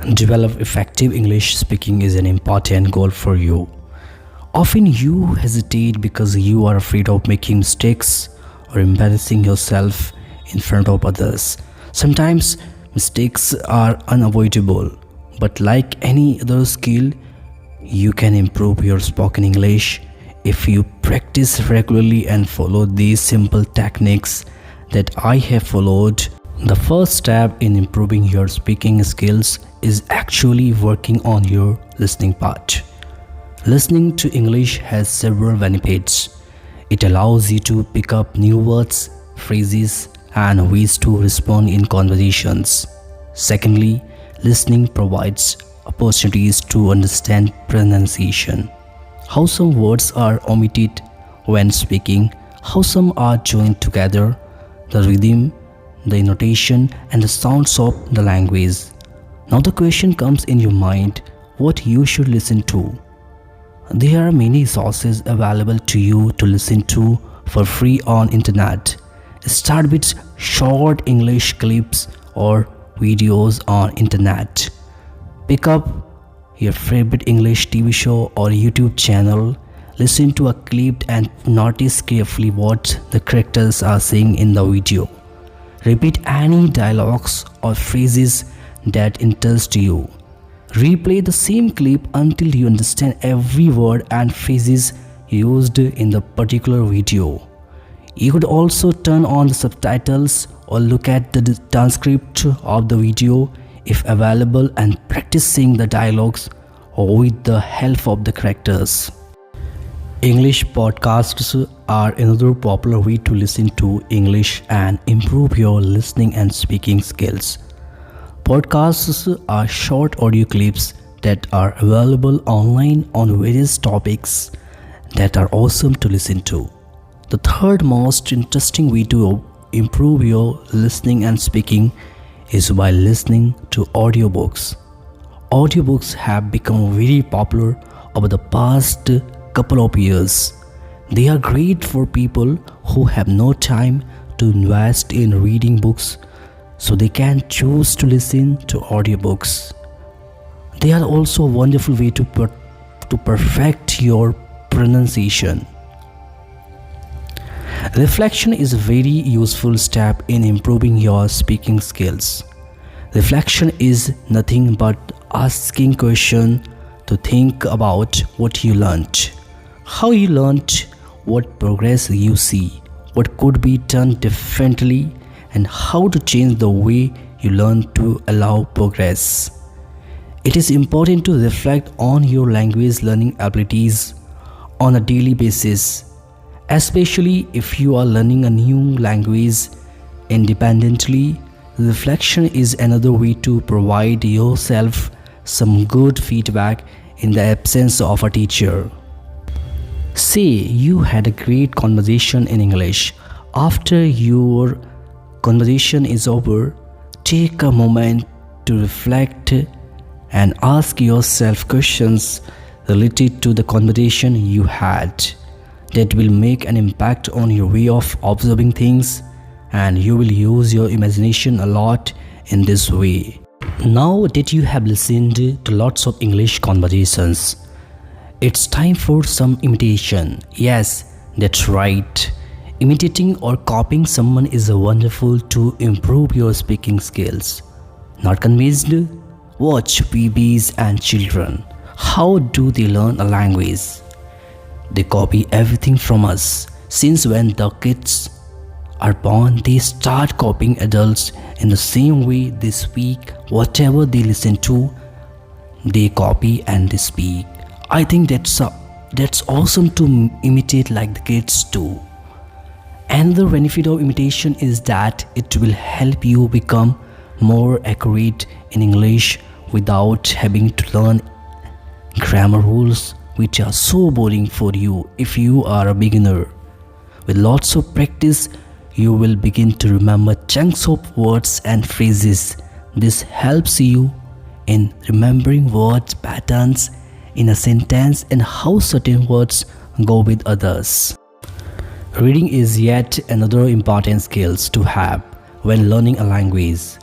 Develop effective English speaking is an important goal for you. Often you hesitate because you are afraid of making mistakes or embarrassing yourself in front of others. Sometimes mistakes are unavoidable, but like any other skill, you can improve your spoken English if you practice regularly and follow these simple techniques that I have followed. The first step in improving your speaking skills is actually working on your listening part. Listening to English has several benefits. It allows you to pick up new words, phrases, and ways to respond in conversations. Secondly, listening provides opportunities to understand pronunciation. How some words are omitted when speaking, how some are joined together, the rhythm, the intonation, and the sounds of the language. Now the question comes in your mind, what you should listen to. There are many sources available to you to listen to for free on internet. Start with short English clips or videos on internet. Pick up your favorite English TV show or YouTube channel. Listen to a clip and notice carefully what the characters are saying in the video. Repeat any dialogues or phrases that interest you. Replay the same clip until you understand every word and phrases used in the particular video. You could also turn on the subtitles or look at the transcript of the video if available and practice saying the dialogues with the help of the characters. English podcasts are another popular way to listen to English and improve your listening and speaking skills. Podcasts are short audio clips that are available online on various topics that are awesome to listen to. The third most interesting way to improve your listening and speaking is by listening to audiobooks. Audiobooks have become very popular over the past couple of years. They are great for people who have no time to invest in reading books, so they can choose to listen to audiobooks. They are also a wonderful way to perfect your pronunciation. Reflection is a very useful step in improving your speaking skills. Reflection is nothing but asking questions to think about what you learned, how you learned, what progress you see, what could be done differently, and how to change the way you learn to allow progress. It is important to reflect on your language learning abilities on a daily basis, especially if you are learning a new language independently. Reflection is another way to provide yourself some good feedback in the absence of a teacher. Say you had a great conversation in English. After your conversation is over, take a moment to reflect and ask yourself questions related to the conversation you had. That will make an impact on your way of observing things, and you will use your imagination a lot in this way. Now that you have listened to lots of English conversations, it's time for some imitation. Yes, that's right. Imitating or copying someone is a wonderful to improve your speaking skills. Not convinced? Watch babies and children. How do they learn a language? They copy everything from us. Since when the kids are born, they start copying adults in the same way they speak. Whatever they listen to, they copy and they speak. I think that's awesome to imitate like the kids do. Another benefit of imitation is that it will help you become more accurate in English without having to learn grammar rules which are so boring for you if you are a beginner. With lots of practice, you will begin to remember chunks of words and phrases. This helps you in remembering words patterns in a sentence and how certain words go with others. Reading is yet another important skill to have when learning a language.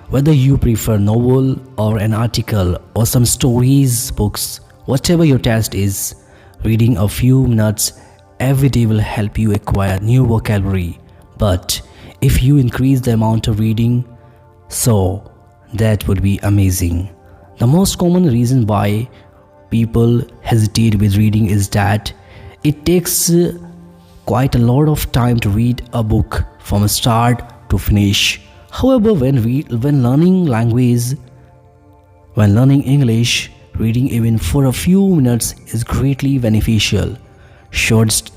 Whether you prefer novel or an article or some stories, books, whatever your taste is, reading a few minutes every day will help you acquire new vocabulary. But if you increase the amount of reading, so that would be amazing. The most common reason why people hesitate with reading is that it takes quite a lot of time to read a book from start to finish. However, when learning English, reading even for a few minutes is greatly beneficial. Short,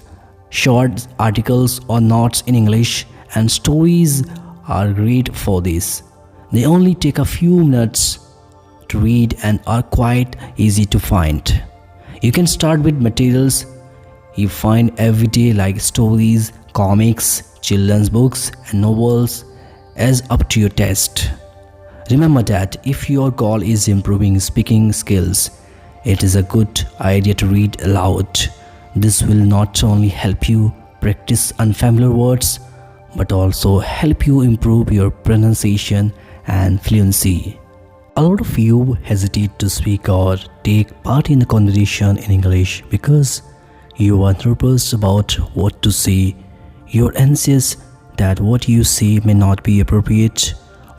short articles or notes in English and stories are great for this. They only take a few minutes to read and are quite easy to find. You can start with materials you find every day like stories, comics, children's books and novels as up to your taste. Remember that if your goal is improving speaking skills, it is a good idea to read aloud. This will not only help you practice unfamiliar words but also help you improve your pronunciation and fluency. A lot of you hesitate to speak or take part in a conversation in English because you are nervous about what to say. You're anxious that what you say may not be appropriate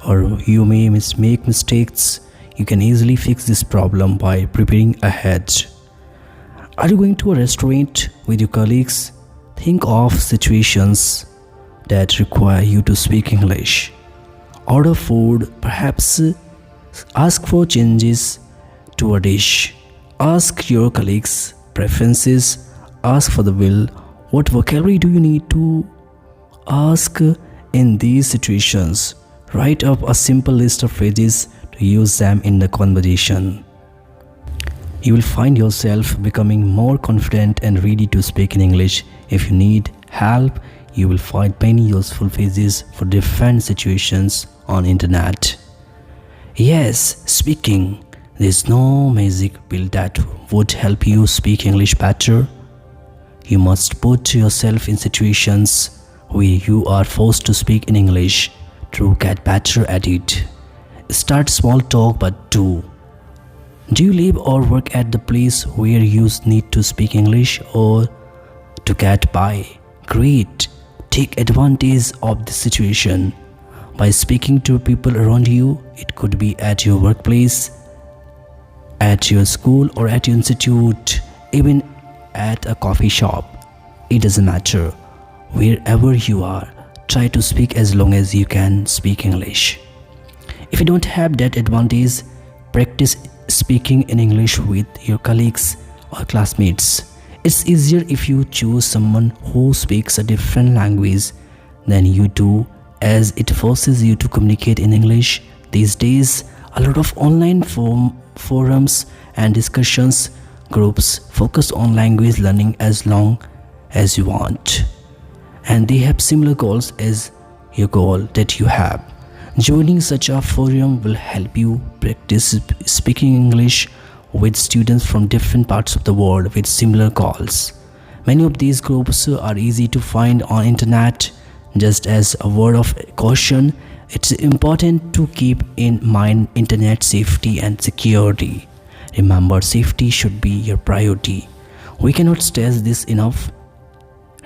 or you may make mistakes. You can easily fix this problem by preparing ahead. Are you going to a restaurant with your colleagues? Think of situations that require you to speak English. Order food, perhaps ask for changes to a dish. Ask your colleagues' preferences. Ask for the bill. What vocabulary do you need to ask in these situations? Write up a simple list of phrases to use them in the conversation. You will find yourself becoming more confident and ready to speak in English. If you need help, you will find many useful phrases for different situations on internet. Yes, speaking. There's no magic pill that would help you speak English better. You must put yourself in situations where you are forced to speak in English to get better at it. Start small talk but do. Do you live or work at the place where you need to speak English or to get by? Great. Take advantage of the situation by speaking to people around you. It could be at your workplace, at your school or at your institute, even at a coffee shop. It doesn't matter. Wherever you are, try to speak as long as you can speak English. If you don't have that advantage, practice speaking in English with your colleagues or classmates. It's easier if you choose someone who speaks a different language than you do, as it forces you to communicate in English. These days, a lot of online forums and discussions groups focus on language learning as long as you want, and they have similar goals as your goal that you have. Joining such a forum will help you practice speaking English with students from different parts of the world with similar goals. Many of these groups are easy to find on internet. Just as a word of caution, it's important to keep in mind internet safety and security. Remember, safety should be your priority. We cannot stress this enough.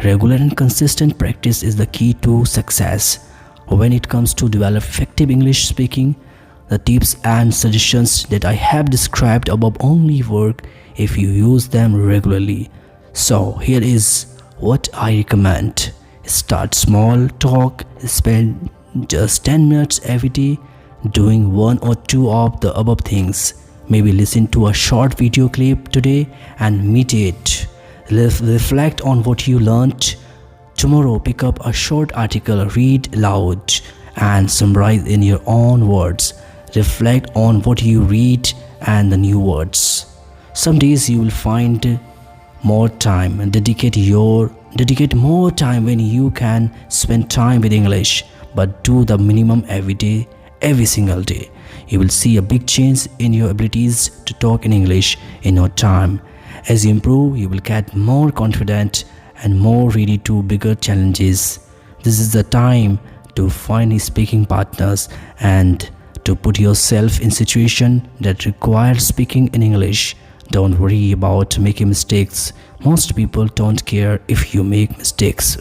Regular and consistent practice is the key to success. When it comes to develop effective English speaking, the tips and suggestions that I have described above only work if you use them regularly. So here is what I recommend. Start small talk, spend just 10 minutes every day doing one or two of the above things. Maybe listen to a short video clip today and meditate. Reflect on what you learned. Tomorrow, pick up a short article, read aloud, and summarize in your own words. Reflect on what you read and the new words. Some days you will find more time and dedicate more time when you can spend time with English, but do the minimum every day, every single day. You will see a big change in your abilities to talk in English in no time. As you improve, you will get more confident and more ready to bigger challenges. This is the time to find speaking partners and to put yourself in situation that require speaking in English. Don't worry about making mistakes. Most people don't care if you make mistakes.